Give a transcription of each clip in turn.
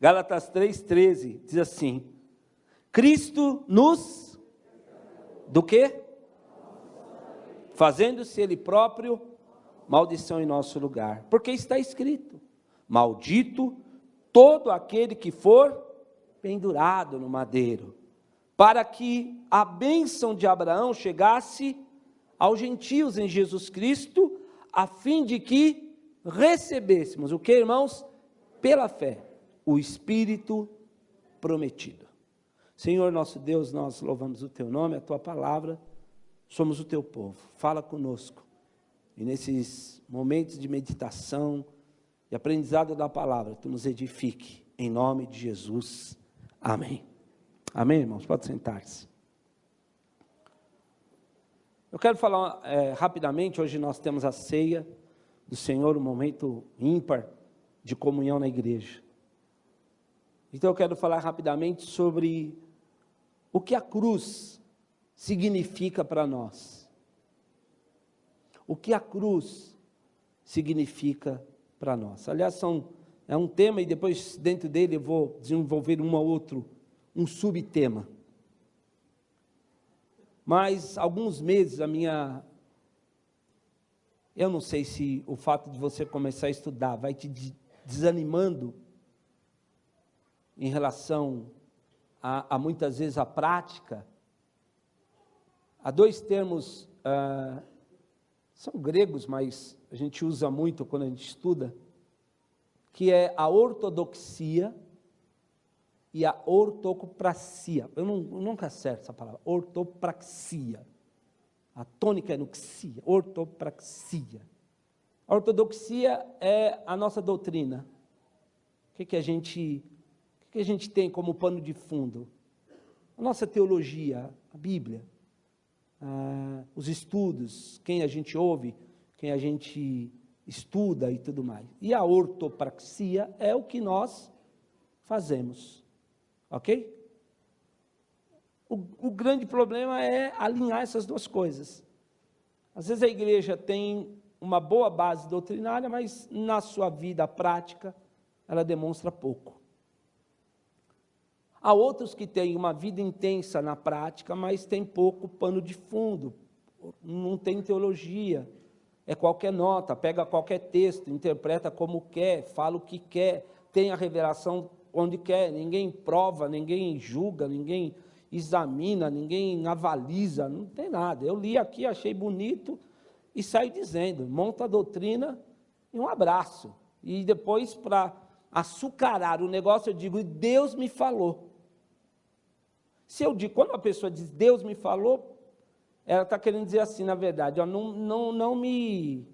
Gálatas 3,13 diz assim: Cristo nos... do quê? Fazendo-se Ele próprio maldição em nosso lugar. Porque está escrito: maldito todo aquele que for pendurado no madeiro, para que a bênção de Abraão chegasse aos gentios em Jesus Cristo, a fim de que recebêssemos o que, irmãos? Pela fé, o Espírito prometido. Senhor nosso Deus, nós louvamos o Teu nome, a Tua palavra, somos o Teu povo, fala conosco, e nesses momentos de meditação e aprendizado da palavra, Tu nos edifique, em nome de Jesus, amém. Amém, irmãos? Pode sentar-se. Eu quero falar rapidamente, hoje nós temos a ceia do Senhor, um momento ímpar de comunhão na igreja. Então eu quero falar rapidamente sobre o que a cruz significa para nós. O que a cruz significa para nós. Aliás, é um tema e depois dentro dele eu vou desenvolver um subtema. Mas alguns meses eu não sei se o fato de você começar a estudar vai te desanimando em relação a muitas vezes a prática. Há dois termos, são gregos, mas a gente usa muito quando a gente estuda, que é a ortodoxia e a ortopraxia. Eu nunca acerto essa palavra, ortopraxia. A tônica é no xia, ortopraxia. A ortodoxia é a nossa doutrina. O que a gente tem como pano de fundo? A nossa teologia, a Bíblia, os estudos, quem a gente ouve, quem a gente estuda e tudo mais. E a ortopraxia é o que nós fazemos. Ok? O grande problema é alinhar essas duas coisas. Às vezes a igreja tem uma boa base doutrinária, mas na sua vida prática, ela demonstra pouco. Há outros que têm uma vida intensa na prática, mas tem pouco pano de fundo, não tem teologia, é qualquer nota, pega qualquer texto, interpreta como quer, fala o que quer, tem a revelação onde quer, ninguém prova, ninguém julga, ninguém examina, ninguém avaliza, não tem nada. Eu li aqui, achei bonito e saio dizendo, monta a doutrina e um abraço. E depois, para açucarar o negócio, eu digo, Deus me falou. Se eu digo, quando a pessoa diz, Deus me falou, ela está querendo dizer assim, na verdade, ó, não me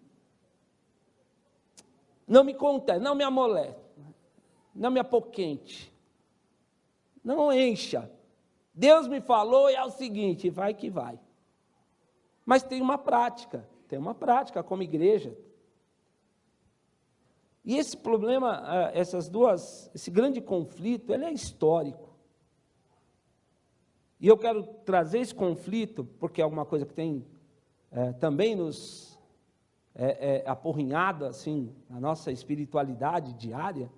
conteste, não me amoleste, não me apoquente, não encha. Deus me falou e é o seguinte, vai que vai. Mas tem uma prática como igreja. E esse problema, esse grande conflito, ele é histórico. E eu quero trazer esse conflito, porque é alguma coisa que tem também nos apurrinhado, assim, na nossa espiritualidade diária,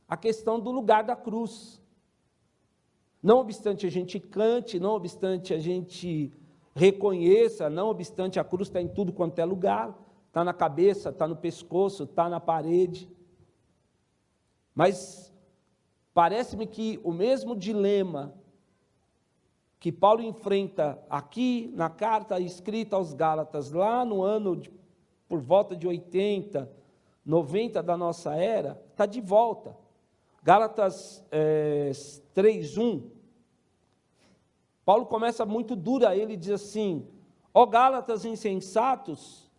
a questão do lugar da cruz. Não obstante a gente cante, não obstante a gente reconheça, não obstante a cruz está em tudo quanto é lugar, está na cabeça, está no pescoço, está na parede. Mas parece-me que o mesmo dilema que Paulo enfrenta aqui na carta escrita aos Gálatas, lá no ano por volta de 80, 90 da nossa era, está de volta. Gálatas 3:1, Paulo começa muito duro, ele diz assim, ó Gálatas insensatos,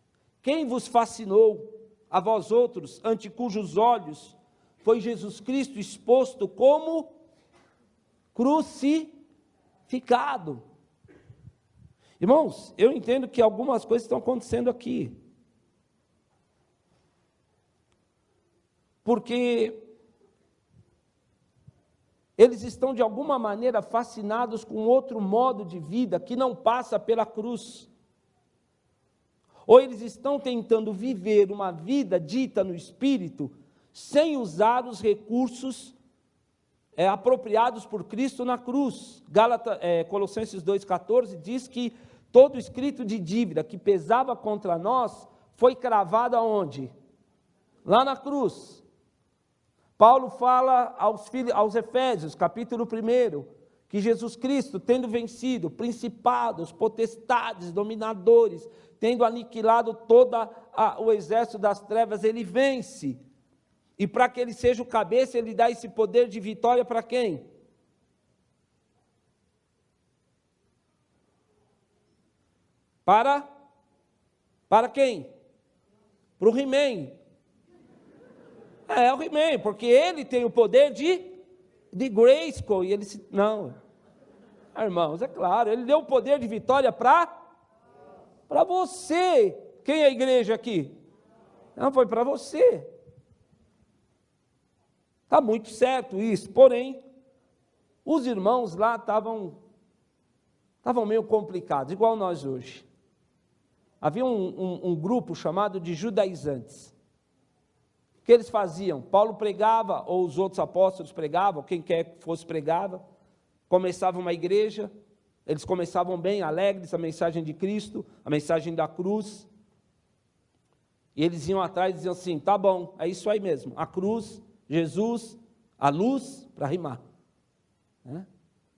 quem vos fascinou, a vós outros, ante cujos olhos foi Jesus Cristo exposto como crucificado. Irmãos, eu entendo que algumas coisas estão acontecendo aqui, porque eles estão de alguma maneira fascinados com outro modo de vida que não passa pela cruz. Ou eles estão tentando viver uma vida dita no Espírito, sem usar os recursos apropriados por Cristo na cruz. Colossenses 2,14 diz que todo escrito de dívida que pesava contra nós foi cravado aonde? Lá na cruz. Paulo fala aos Efésios, capítulo 1, que Jesus Cristo, tendo vencido principados, potestades, dominadores, tendo aniquilado todo o exército das trevas, ele vence. E para que ele seja o cabeça, ele dá esse poder de vitória para quem? Para quem? Para o He-Man. O He-Man, porque ele tem o poder de Grayskull, e ele não, irmãos, é claro, ele deu o poder de vitória para você. Quem é a igreja aqui? Não, foi para você. Está muito certo isso, porém, os irmãos lá estavam meio complicados, igual nós hoje. Havia um grupo chamado de judaizantes. O que eles faziam? Paulo pregava, ou os outros apóstolos pregavam, quem quer que fosse pregava, começava uma igreja, eles começavam bem, alegres, a mensagem de Cristo, a mensagem da cruz, e eles iam atrás e diziam assim, tá bom, é isso aí mesmo, a cruz, Jesus, a luz, para rimar, né?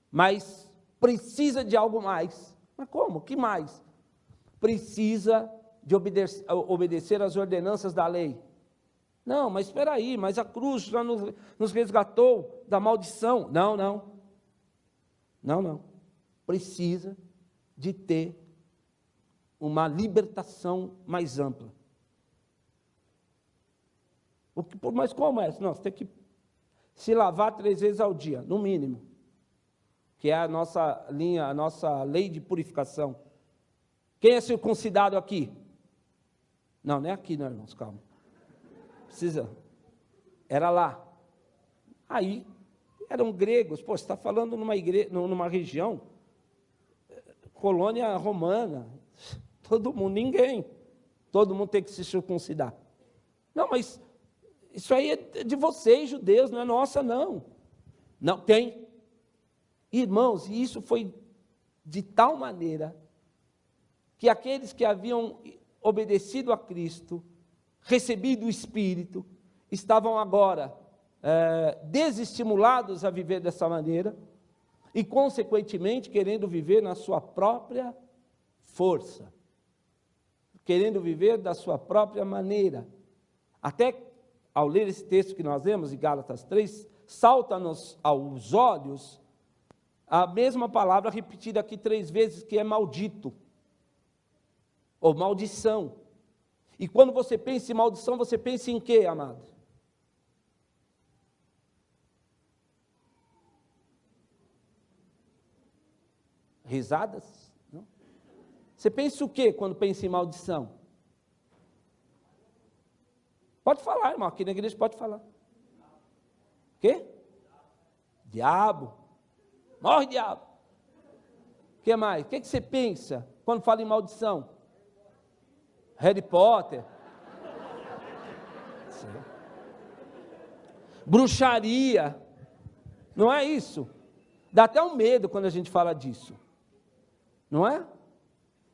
Mas precisa de algo mais. Mas como? Que mais? Precisa de obedecer às ordenanças da lei. Não, mas espera aí, mas a cruz já nos resgatou da maldição. Não. Precisa de ter uma libertação mais ampla. Mas como é? Não, você tem que se lavar 3 vezes ao dia, no mínimo, que é a nossa lei de purificação. Quem é circuncidado aqui? Não é aqui, não, irmãos, calma. Precisa. Era lá. Aí, eram gregos. Pô, você está falando numa região, colônia romana, todo mundo, ninguém. Todo mundo tem que se circuncidar. Não, mas isso aí é de vocês, judeus, não é nossa, não. Não, tem. Irmãos, e isso foi de tal maneira que aqueles que haviam obedecido a Cristo, recebido o Espírito, estavam agora desestimulados a viver dessa maneira e, consequentemente, querendo viver na sua própria força, querendo viver da sua própria maneira. Até ao ler esse texto que nós lemos, em Gálatas 3, salta-nos aos olhos a mesma palavra repetida aqui 3 vezes, que é maldito, ou maldição. E quando você pensa em maldição, você pensa em quê, amado? Risadas? Não? Você pensa o quê quando pensa em maldição? Pode falar, irmão, aqui na igreja pode falar. O quê? Diabo. Morre, diabo. O que mais? O que você pensa quando fala em maldição? Harry Potter. Sim. Bruxaria. Não é isso? Dá até um medo quando a gente fala disso. Não é?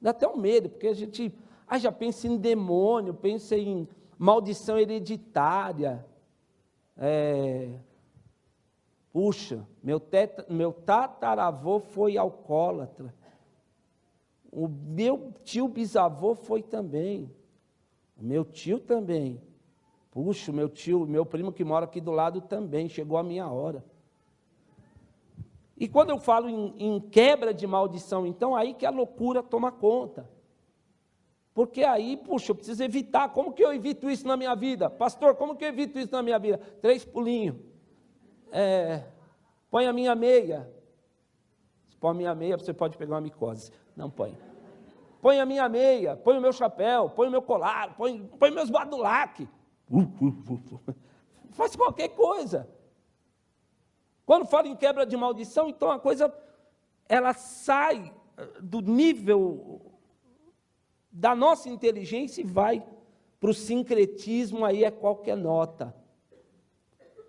Dá até um medo, porque a gente já pensa em demônio, pensa em maldição hereditária. Puxa, meu tataravô foi alcoólatra. O meu tio bisavô foi também. O meu tio também. Puxa, meu primo que mora aqui do lado também. Chegou a minha hora. E quando eu falo em quebra de maldição, então aí que a loucura toma conta. Porque aí, puxa, eu preciso evitar. Como que eu evito isso na minha vida? Pastor, como que eu evito isso na minha vida? 3 pulinhos. Põe a minha meia. Se põe a minha meia, você pode pegar uma micose. Não põe. Põe a minha meia, põe o meu chapéu, põe o meu colar, põe meus badulac. Faz qualquer coisa. Quando fala em quebra de maldição, então a coisa, ela sai do nível da nossa inteligência e vai para o sincretismo, aí é qualquer nota.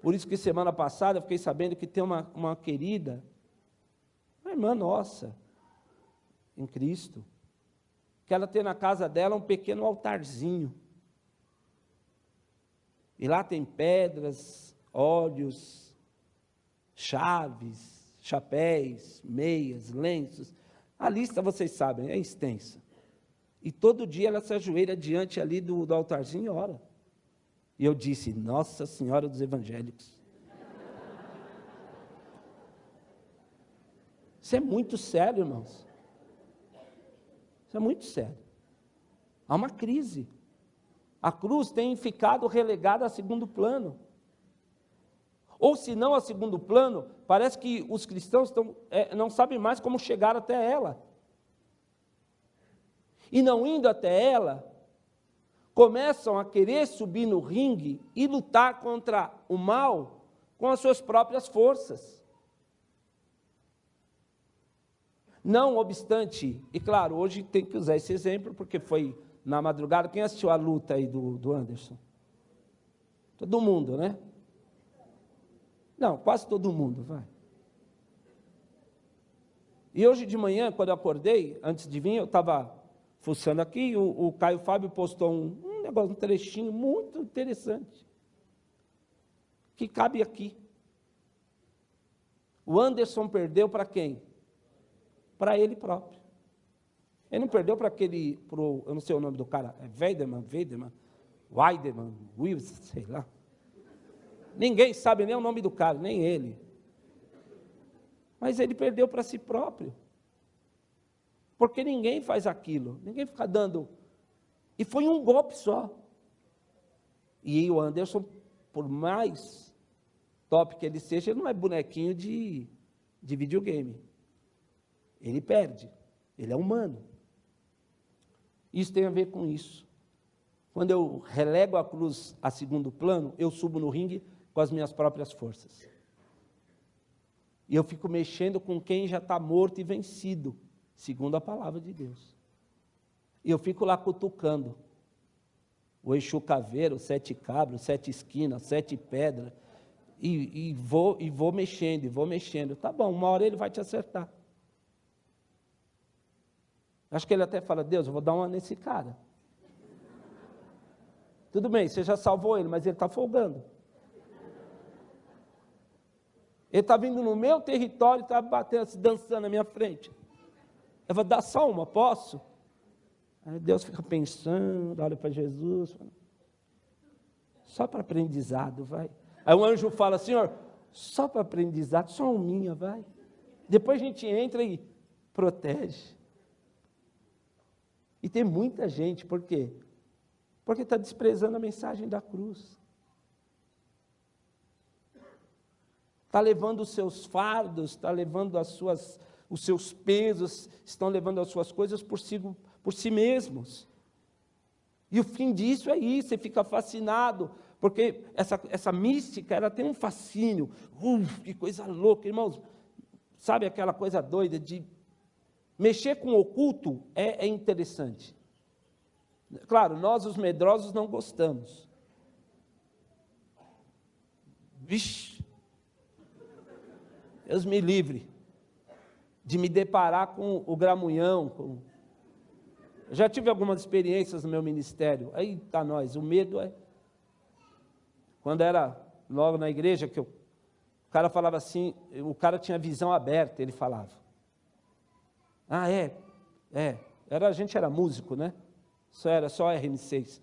Por isso que semana passada eu fiquei sabendo que tem uma querida, uma irmã nossa, em Cristo, que ela tem na casa dela um pequeno altarzinho. E lá tem pedras, óleos, chaves, chapéus, meias, lenços. A lista, vocês sabem, é extensa. E todo dia ela se ajoelha diante ali do altarzinho e ora. E eu disse, Nossa Senhora dos Evangélicos. Isso é muito sério, irmãos. Isso é muito sério. Há uma crise. A cruz tem ficado relegada a segundo plano. Ou se não a segundo plano, parece que os cristãos não sabem mais como chegar até ela. E não indo até ela, começam a querer subir no ringue e lutar contra o mal com as suas próprias forças. Não obstante, e claro, hoje tem que usar esse exemplo, porque foi na madrugada. Quem assistiu a luta aí do Anderson? Todo mundo, né? Não, quase todo mundo, vai. E hoje de manhã, quando eu acordei, antes de vir, eu estava fuçando aqui, o Caio Fábio postou um negócio, um trechinho muito interessante, que cabe aqui. O Anderson perdeu para quem? Para ele próprio. Ele não perdeu para eu não sei o nome do cara, é Weidemann, Wills, sei lá. Ninguém sabe nem o nome do cara, nem ele. Mas ele perdeu para si próprio. Porque ninguém faz aquilo, ninguém fica dando. E foi um golpe só. E o Anderson, por mais top que ele seja, ele não é bonequinho de videogame. Ele perde, ele é humano. Isso tem a ver com isso. Quando eu relego a cruz a segundo plano, eu subo no ringue com as minhas próprias forças. E eu fico mexendo com quem já está morto e vencido, segundo a palavra de Deus. E eu fico lá cutucando. O Exu Caveiro, 7 cabras, 7 esquinas, 7 pedras. E vou mexendo. Tá bom, uma hora ele vai te acertar. Acho que ele até fala, Deus, eu vou dar uma nesse cara. Tudo bem, você já salvou ele, mas ele está folgando. Ele está vindo no meu território e está batendo, dançando na minha frente. Eu vou dar só uma, posso? Aí Deus fica pensando, olha para Jesus. Só para aprendizado, vai. Aí o anjo fala, Senhor, só para aprendizado, só uma minha, vai. Depois a gente entra e protege. E tem muita gente, por quê? Porque está desprezando a mensagem da cruz. Está levando os seus fardos, está levando os seus pesos, estão levando as suas coisas por si mesmos. E o fim disso é isso, você fica fascinado, porque essa mística, ela tem um fascínio. Que coisa louca, irmãos. Sabe aquela coisa doida de mexer com o oculto é interessante. Claro, nós os medrosos não gostamos. Vixe, Deus me livre de me deparar com o gramunhão. Eu já tive algumas experiências no meu ministério. Aí está nós, o medo é... Quando era logo na igreja, o cara falava assim, o cara tinha visão aberta, ele falava. Ah, a gente era músico, né? Era só RN6.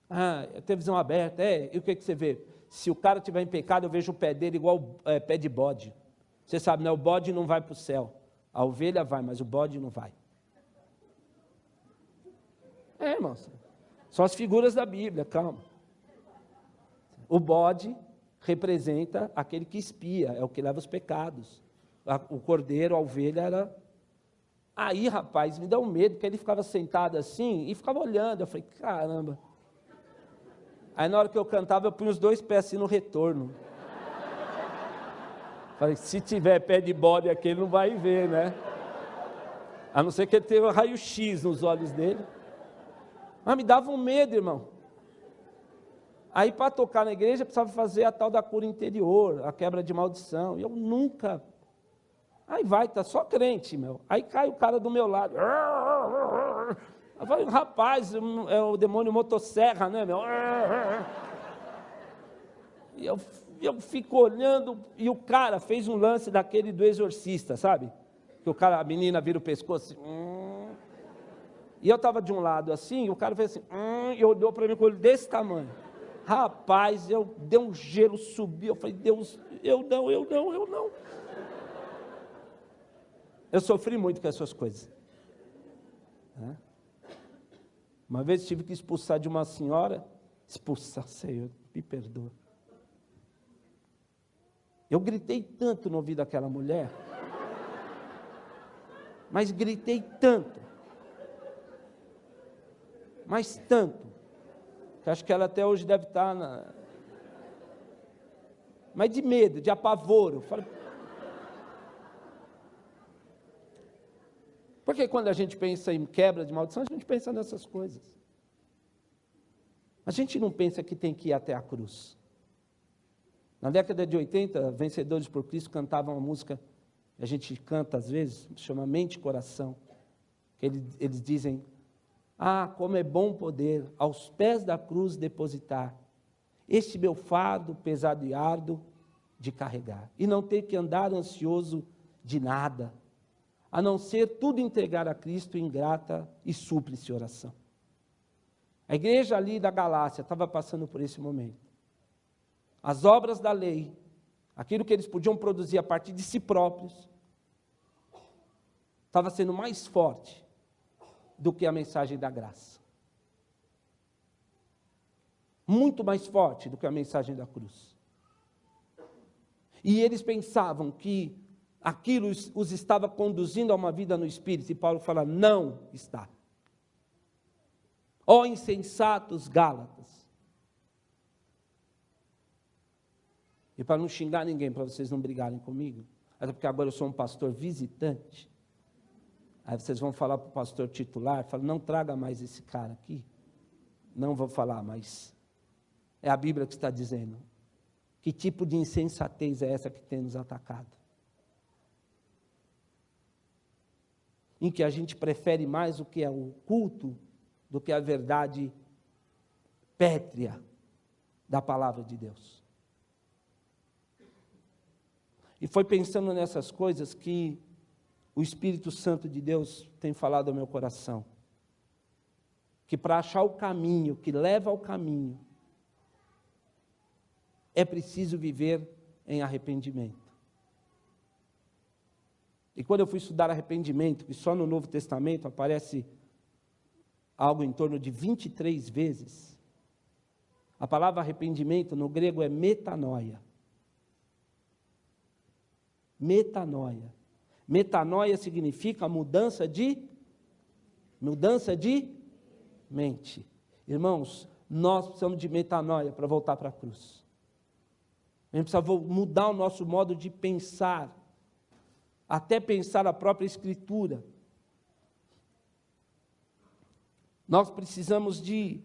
Ah, tem visão aberta, e o que você vê? Se o cara estiver em pecado, eu vejo o pé dele igual pé de bode. Você sabe, né? O bode não vai para o céu. A ovelha vai, mas o bode não vai. Irmãos, são as figuras da Bíblia, calma. O bode representa aquele que espia, é o que leva os pecados. O cordeiro, a ovelha era... Aí, rapaz, me dá um medo, porque ele ficava sentado assim e ficava olhando. Eu falei, caramba. Aí, na hora que eu cantava, eu punha os 2 pés assim no retorno. Falei, se tiver pé de bode aqui, ele não vai ver, né? A não ser que ele tenha um raio-x nos olhos dele. Mas me dava um medo, irmão. Aí, para tocar na igreja, precisava fazer a tal da cura interior, a quebra de maldição. E eu nunca... Aí vai, tá só crente, meu. Aí cai o cara do meu lado. Eu falei, rapaz, é o demônio motosserra, né, meu? E eu fico olhando, e o cara fez um lance daquele do exorcista, sabe? Que o cara, a menina vira o pescoço assim, E eu estava de um lado assim, e o cara fez assim, e olhou para mim com o olho desse tamanho. Rapaz, eu dei um gelo, subi, eu falei, Deus, eu não. Eu sofri muito com essas coisas. Uma vez tive que expulsar de uma senhora, Senhor, me perdoa. Eu gritei tanto no ouvido daquela mulher, mas gritei tanto, mas tanto, que acho que ela até hoje deve estar mas de medo, de apavoro. Falei... Porque quando a gente pensa em quebra de maldição, a gente pensa nessas coisas. A gente não pensa que tem que ir até a cruz. Na década de 80, Vencedores por Cristo cantavam uma música, a gente canta às vezes, chama Mente e Coração. Eles dizem, como é bom poder aos pés da cruz depositar este meu fardo pesado e árduo de carregar, e não ter que andar ansioso de nada, a não ser tudo entregar a Cristo em grata e súplice oração. A igreja ali da Galácia estava passando por esse momento. As obras da lei, aquilo que eles podiam produzir a partir de si próprios, estava sendo mais forte do que a mensagem da graça. Muito mais forte do que a mensagem da cruz. E eles pensavam que aquilo os estava conduzindo a uma vida no Espírito, e Paulo fala, não está. Ó insensatos Gálatas. E para não xingar ninguém, para vocês não brigarem comigo, até porque agora eu sou um pastor visitante, aí vocês vão falar para o pastor titular, fala, não traga mais esse cara aqui, não vou falar, mas é a Bíblia que está dizendo, que tipo de insensatez é essa que tem nos atacado? Em que a gente prefere mais o que é o culto, do que a verdade pétrea da palavra de Deus. E foi pensando nessas coisas que o Espírito Santo de Deus tem falado ao meu coração. Que para achar o caminho, que leva ao caminho, é preciso viver em arrependimento. E quando eu fui estudar arrependimento, que só no Novo Testamento aparece algo em torno de 23 vezes, a palavra arrependimento no grego é metanoia. Metanoia. Metanoia significa mudança de mente. Irmãos, nós precisamos de metanoia para voltar para a cruz. A gente precisa mudar o nosso modo de pensar, até pensar a própria Escritura. Nós precisamos de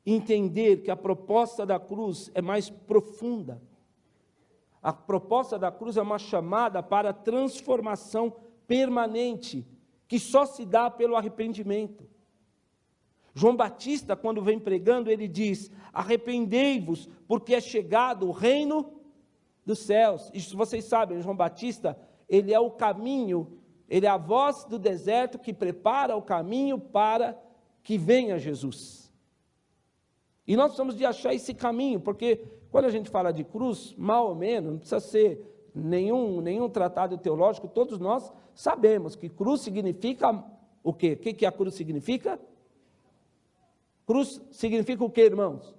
entender que a proposta da cruz é mais profunda. A proposta da cruz é uma chamada para a transformação permanente, que só se dá pelo arrependimento. João Batista, quando vem pregando, ele diz, arrependei-vos, porque é chegado o reino dos céus. Isso vocês sabem, João Batista, ele é o caminho, ele é a voz do deserto que prepara o caminho para que venha Jesus. E nós precisamos de achar esse caminho, porque quando a gente fala de cruz, mal ou menos, não precisa ser nenhum tratado teológico, todos nós sabemos que cruz significa o quê? O que a cruz significa? Cruz significa o quê, irmãos?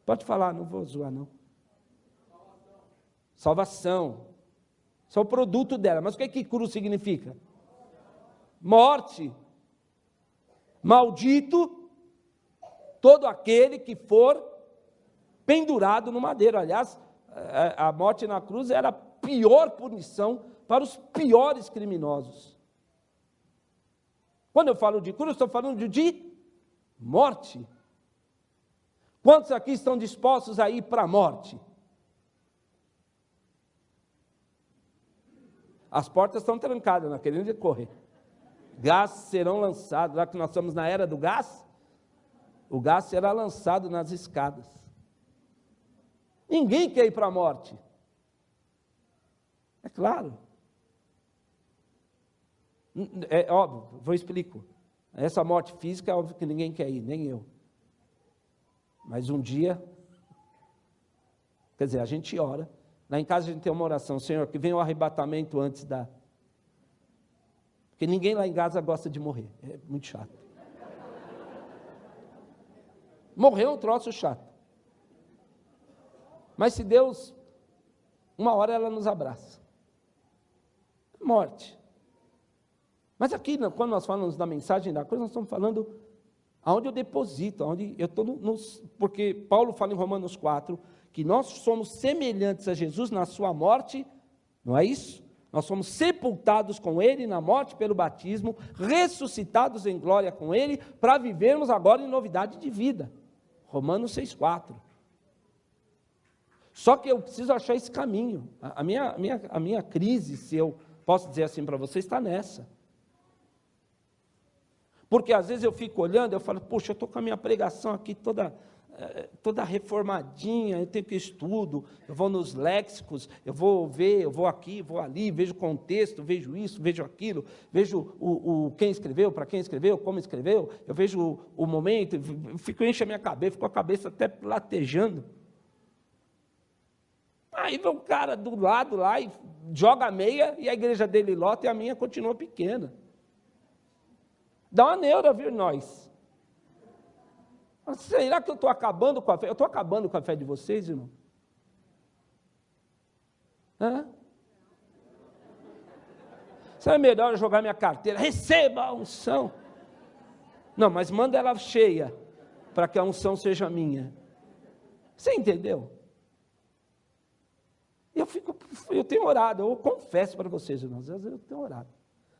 Pode falar, não vou zoar não. Salvação. Isso é o produto dela. Mas o que cruz significa? Morte. Maldito todo aquele que for pendurado no madeiro. Aliás, a morte na cruz era a pior punição para os piores criminosos. Quando eu falo de cruz, estou falando de morte. Quantos aqui estão dispostos a ir para a morte? As portas estão trancadas, não querendo correr. Gás serão lançados, já que nós estamos na era do gás, o gás será lançado nas escadas. Ninguém quer ir para a morte. É claro. É óbvio, vou explicar. Essa morte física é óbvio que ninguém quer ir, nem eu. Mas um dia, quer dizer, a gente ora. Lá em casa a gente tem uma oração, Senhor, que venha o arrebatamento antes da... Porque ninguém lá em casa gosta de morrer, é muito chato. Morrer é um troço chato. Mas se Deus, uma hora ela nos abraça. Morte. Mas aqui, quando nós falamos da mensagem da cruz, nós estamos falando aonde eu deposito, aonde eu estou, porque Paulo fala em Romanos 4, que nós somos semelhantes a Jesus na sua morte, não é isso? Nós somos sepultados com Ele na morte pelo batismo, ressuscitados em glória com Ele, para vivermos agora em novidade de vida. Romanos 6,4. Só que eu preciso achar esse caminho. A minha crise, se eu posso dizer assim para você, está nessa. Porque às vezes eu fico olhando, eu falo, poxa, eu estou com a minha pregação aqui toda reformadinha, eu tenho que estudo, eu vou nos léxicos, eu vou ver, eu vou aqui, vou ali, vejo o contexto, vejo isso, vejo aquilo, vejo quem escreveu, para quem escreveu, como escreveu, eu vejo o momento, enche a minha cabeça, fico com a cabeça até latejando. Aí vem um cara do lado lá e joga a meia, e a igreja dele lota e a minha continua pequena. Dá uma neura, viu, nós? Será que eu estou acabando com a fé? Eu estou acabando com a fé de vocês, irmão? Será melhor eu jogar minha carteira? Receba a unção. Não, mas manda ela cheia, para que a unção seja minha. Você entendeu? Eu tenho orado, eu confesso para vocês, irmãos, eu tenho orado.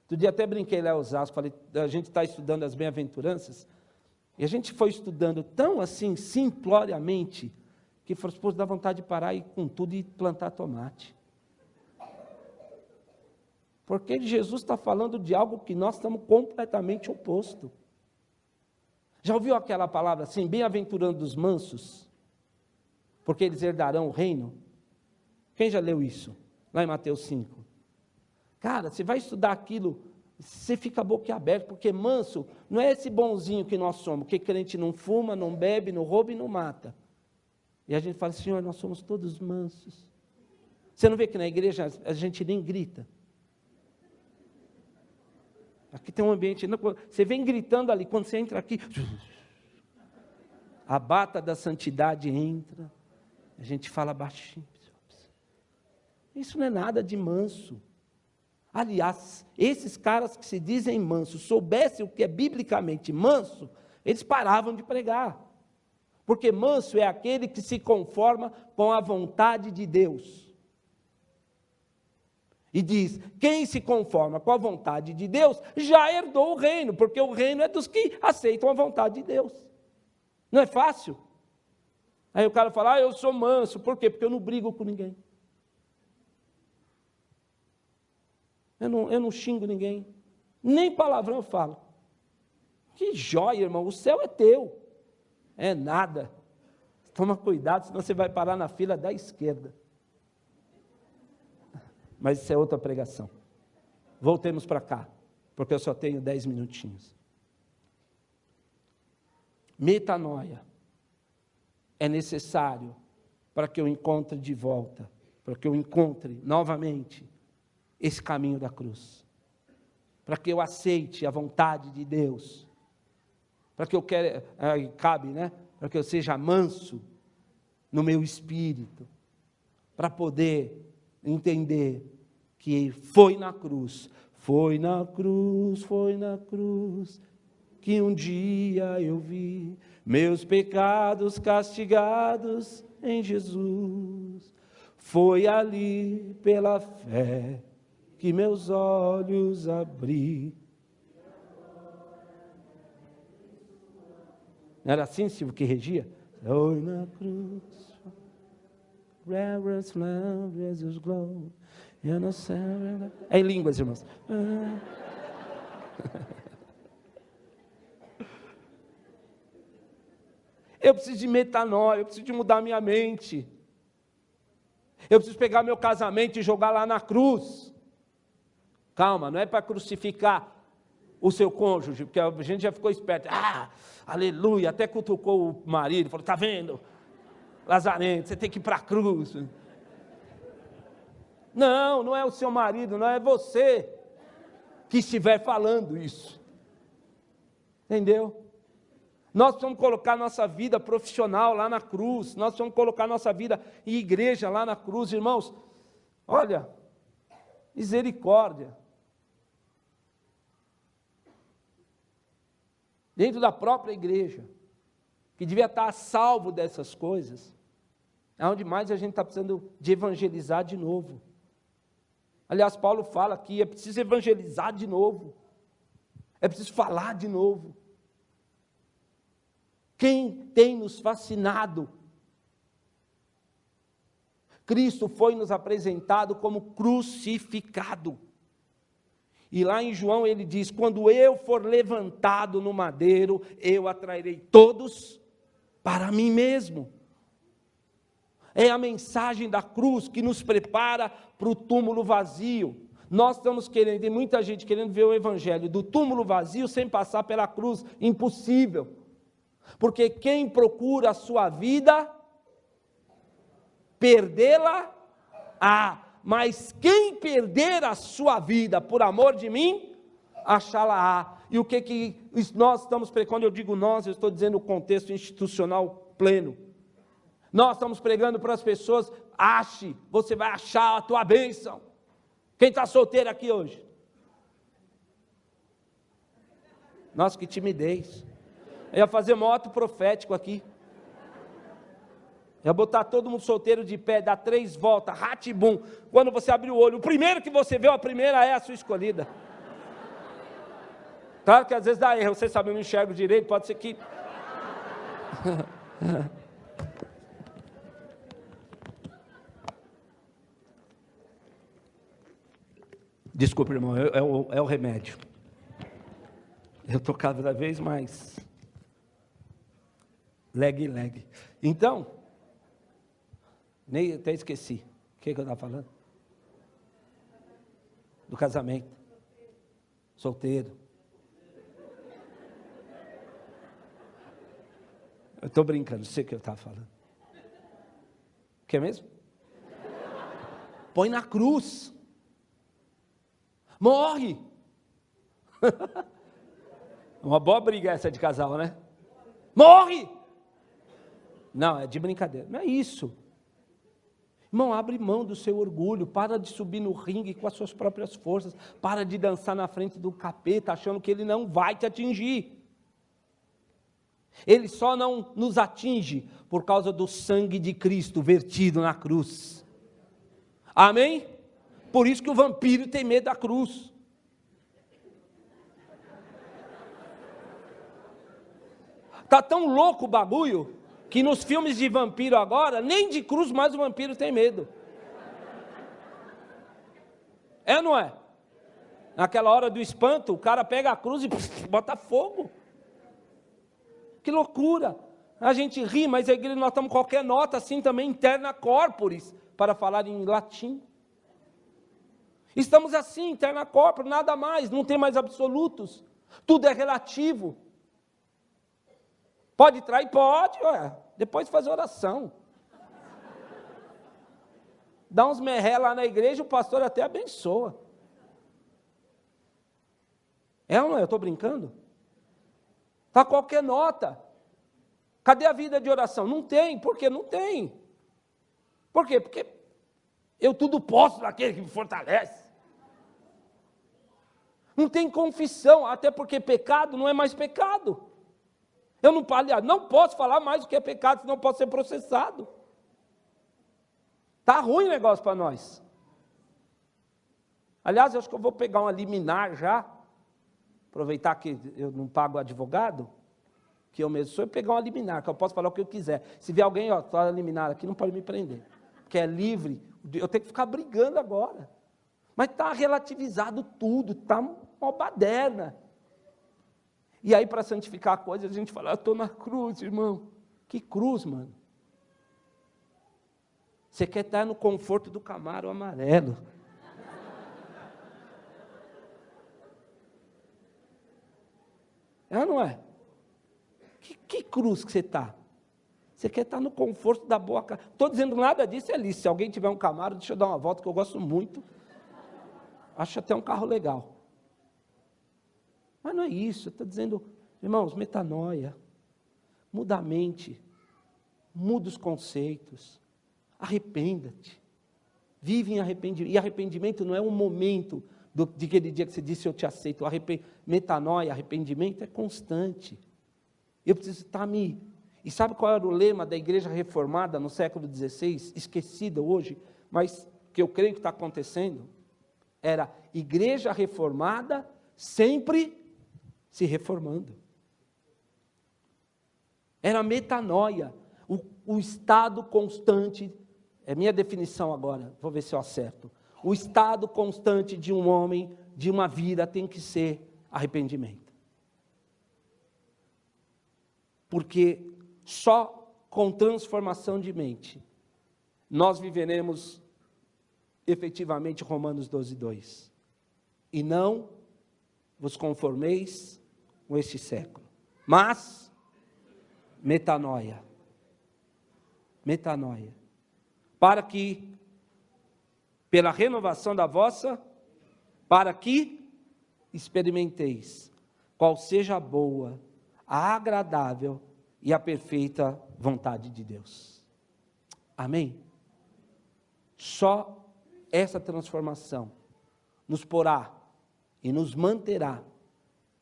Outro dia até brinquei lá em Osasco, falei, a gente está estudando as bem-aventuranças, e a gente foi estudando tão assim, simploriamente, que foi dá vontade de parar e com tudo e plantar tomate. Porque Jesus está falando de algo que nós estamos completamente oposto. Já ouviu aquela palavra assim, bem-aventurando os mansos, porque eles herdarão o reino? Quem já leu isso? Lá em Mateus 5. Cara, você vai estudar aquilo, você fica boquiaberto, porque manso não é esse bonzinho que nós somos, que crente não fuma, não bebe, não rouba e não mata. E a gente fala, Senhor, nós somos todos mansos. Você não vê que na igreja a gente nem grita? Aqui tem um ambiente, você vem gritando ali, quando você entra aqui, a bata da santidade entra, a gente fala baixinho. Isso não é nada de manso. Aliás, esses caras que se dizem mansos, soubessem o que é biblicamente manso, eles paravam de pregar. Porque manso é aquele que se conforma com a vontade de Deus. E diz, quem se conforma com a vontade de Deus, já herdou o reino, porque o reino é dos que aceitam a vontade de Deus. Não é fácil? Aí o cara fala, eu sou manso, por quê? Porque eu não brigo com ninguém. Eu não xingo ninguém, nem palavrão eu falo. Que jóia, irmão, o céu é teu. É nada. Toma cuidado, senão você vai parar na fila da esquerda. Mas isso é outra pregação. Voltemos para cá, porque eu só tenho 10 minutinhos. Metanoia é necessário para que eu encontre de volta, para que eu encontre novamente esse caminho da cruz, para que eu aceite a vontade de Deus, para que eu quero, para que eu seja manso no meu espírito, para poder entender que foi na cruz, que um dia eu vi meus pecados castigados em Jesus, foi ali pela fé que meus olhos abri. Não era assim, Silvio, que regia? Foi na cruz. Reverence, love, Jesus, glory. É em línguas, irmãos. Eu preciso de metanoia, eu preciso de mudar minha mente. Eu preciso pegar meu casamento e jogar lá na cruz. Calma, não é para crucificar o seu cônjuge, porque a gente já ficou esperto. Aleluia, até cutucou o marido, falou, está vendo, Lazarento, você tem que ir para a cruz. Não, não é o seu marido, não é você que estiver falando isso. Entendeu? Nós precisamos colocar nossa vida profissional lá na cruz, nós precisamos colocar nossa vida em igreja lá na cruz, irmãos. Olha, misericórdia. Dentro da própria igreja, que devia estar a salvo dessas coisas, é onde mais a gente está precisando de evangelizar de novo. Aliás, Paulo fala que é preciso evangelizar de novo, é preciso falar de novo. Quem tem nos fascinado? Cristo foi nos apresentado como crucificado. E lá em João ele diz, quando eu for levantado no madeiro, eu atrairei todos para mim mesmo. É a mensagem da cruz que nos prepara para o túmulo vazio. Nós estamos querendo, tem muita gente querendo ver o evangelho do túmulo vazio sem passar pela cruz, impossível. Porque quem procura a sua vida, perdê-la-á. Mas quem perder a sua vida por amor de mim, achá-la-á. E o que nós estamos pregando? Quando eu digo nós, eu estou dizendo o contexto institucional pleno. Nós estamos pregando para as pessoas, ache, você vai achar a tua bênção. Quem está solteiro aqui hoje? Nossa, que timidez. Eu ia fazer um ato profético aqui. Eu ia botar todo mundo solteiro de pé, dar 3 voltas, ratibum. Quando você abrir o olho, o primeiro que você vê, a primeira é a sua escolhida. Claro que às vezes dá erro, você sabe, eu não enxergo direito, pode ser que... Desculpa, irmão, é o remédio. Eu estou cada vez mais... leg. Então, até esqueci. O que eu estava falando? Do casamento. Solteiro. Eu estou brincando, sei o que eu estava falando. O que é mesmo? Põe na cruz. Morre. Uma boa briga essa de casal, né? Morre. Não, é de brincadeira, não é isso. Irmão, abre mão do seu orgulho, para de subir no ringue com as suas próprias forças, para de dançar na frente do capeta, achando que ele não vai te atingir. Ele só não nos atinge por causa do sangue de Cristo vertido na cruz. Amém? Por isso que o vampiro tem medo da cruz. Está tão louco o bagulho, que nos filmes de vampiro agora, nem de cruz mais o vampiro tem medo. É ou não é? Naquela hora do espanto, o cara pega a cruz e bota fogo. Que loucura. A gente ri, mas a igreja nós estamos qualquer nota assim também, interna corporis, para falar em latim. Estamos assim, interna corporis, nada mais, não tem mais absolutos. Tudo é relativo. Pode trair? Pode, depois faz oração. Dá uns merré lá na igreja, o pastor até abençoa. É ou não é? Eu estou brincando? Está qualquer nota. Cadê a vida de oração? Não tem. Por quê? Não tem. Por quê? Porque eu tudo posso naquele que me fortalece. Não tem confissão, até porque pecado não é mais pecado. Eu não, aliás, não posso falar mais o que é pecado, senão posso ser processado. Está ruim o negócio para nós. Aliás, eu acho que eu vou pegar uma liminar já, aproveitar que eu não pago advogado, que eu mesmo sou, eu pegar uma liminar, que eu posso falar o que eu quiser. Se vier alguém, ó, tá liminar aqui, não pode me prender, porque é livre, eu tenho que ficar brigando agora. Mas está relativizado tudo, está uma baderna. E aí, para santificar a coisa, a gente fala, eu estou na cruz, irmão. Que cruz, mano? Você quer estar no conforto do Camaro amarelo. É ou não é? Que cruz que você está? Você quer estar no conforto da boa casa. Estou dizendo nada disso, é lícito. Se alguém tiver um Camaro, deixa eu dar uma volta, que eu gosto muito. Acho até um carro legal. Mas não é isso, eu estou dizendo, irmãos, metanoia. Muda a mente. Muda os conceitos. Arrependa-te. Vive em arrependimento. E arrependimento não é um momento de aquele dia que você disse, eu te aceito. Metanoia, arrependimento é constante. Eu preciso estar me... E sabe qual era o lema da igreja reformada no século XVI? Esquecida hoje, mas que eu creio que está acontecendo. Era igreja reformada sempre se reformando. Era metanoia, o estado constante, é minha definição agora, vou ver se eu acerto. O estado constante de um homem, de uma vida, tem que ser arrependimento. Porque só com transformação de mente, nós viveremos efetivamente Romanos 12:2. E não vos conformeis com este século, mas metanoia. Metanoia. Para que, pela renovação da vossa, para que experimenteis qual seja a boa, a agradável e a perfeita vontade de Deus. Amém? Só essa transformação nos porá e nos manterá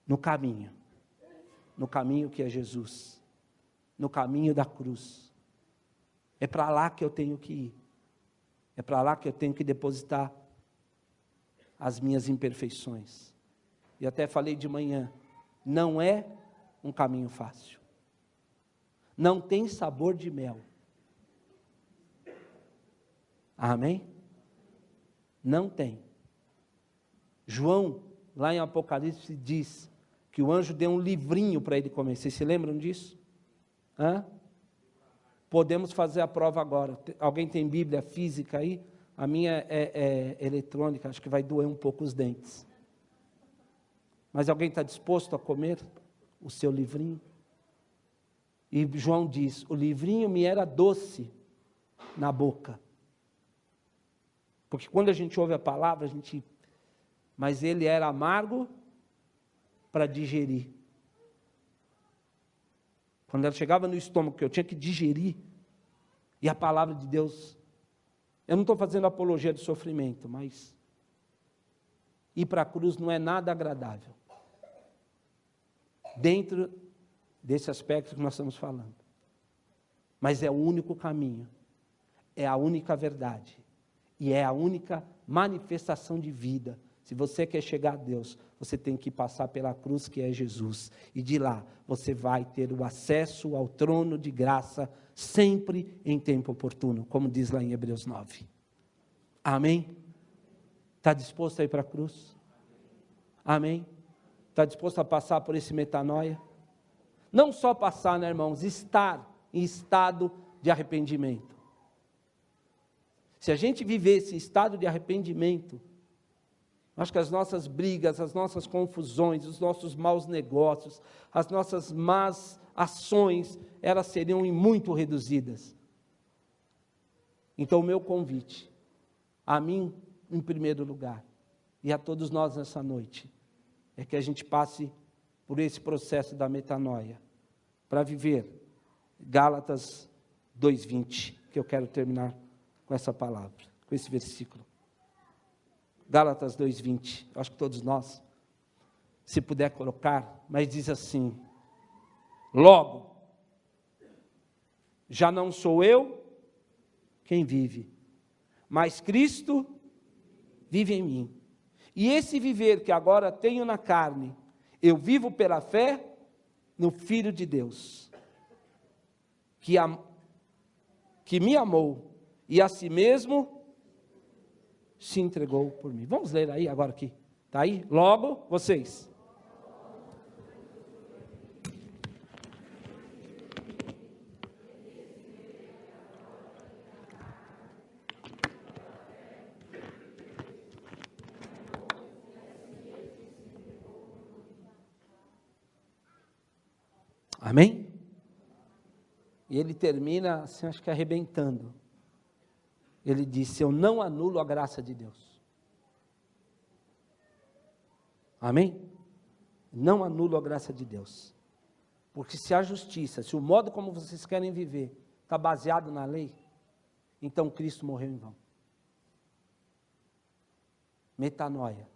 no caminho que é Jesus, no caminho da cruz. É para lá que eu tenho que ir, é para lá que eu tenho que depositar as minhas imperfeições. E até falei de manhã, não é um caminho fácil, não tem sabor de mel. Amém? Não tem. João, lá em Apocalipse, diz que o anjo deu um livrinho para ele comer. Vocês se lembram disso? Podemos fazer a prova agora. Alguém tem Bíblia física aí? A minha é eletrônica, acho que vai doer um pouco os dentes. Mas alguém está disposto a comer o seu livrinho? E João diz, o livrinho me era doce na boca. Porque quando a gente ouve a palavra, mas ele era amargo para digerir. Quando ela chegava no estômago, que eu tinha que digerir, e a palavra de Deus, eu não estou fazendo apologia do sofrimento, mas ir para a cruz não é nada agradável. Dentro desse aspecto que nós estamos falando. Mas é o único caminho, é a única verdade, e é a única manifestação de vida. Se você quer chegar a Deus, você tem que passar pela cruz que é Jesus. E de lá, você vai ter o acesso ao trono de graça, sempre em tempo oportuno, como diz lá em Hebreus 9. Amém? Está disposto a ir para a cruz? Amém? Está disposto a passar por esse metanoia? Não só passar, né, irmãos? Estar em estado de arrependimento. Se a gente viver esse estado de arrependimento, acho que as nossas brigas, as nossas confusões, os nossos maus negócios, as nossas más ações, elas seriam muito reduzidas. Então, o meu convite, a mim em primeiro lugar, e a todos nós nessa noite, é que a gente passe por esse processo da metanoia, para viver Gálatas 2:20, que eu quero terminar com essa palavra, com esse versículo. Gálatas 2:20, acho que todos nós, se puder colocar, mas diz assim, logo, já não sou eu quem vive, mas Cristo vive em mim. E esse viver que agora tenho na carne, eu vivo pela fé no Filho de Deus, que me amou e a si mesmo se entregou por mim. Vamos ler aí agora aqui. Está aí? Logo, vocês. Amém? E ele termina assim, acho que arrebentando. Ele disse: eu não anulo a graça de Deus. Amém? Não anulo a graça de Deus. Porque se a justiça, se o modo como vocês querem viver está baseado na lei, então Cristo morreu em vão. Metanoia.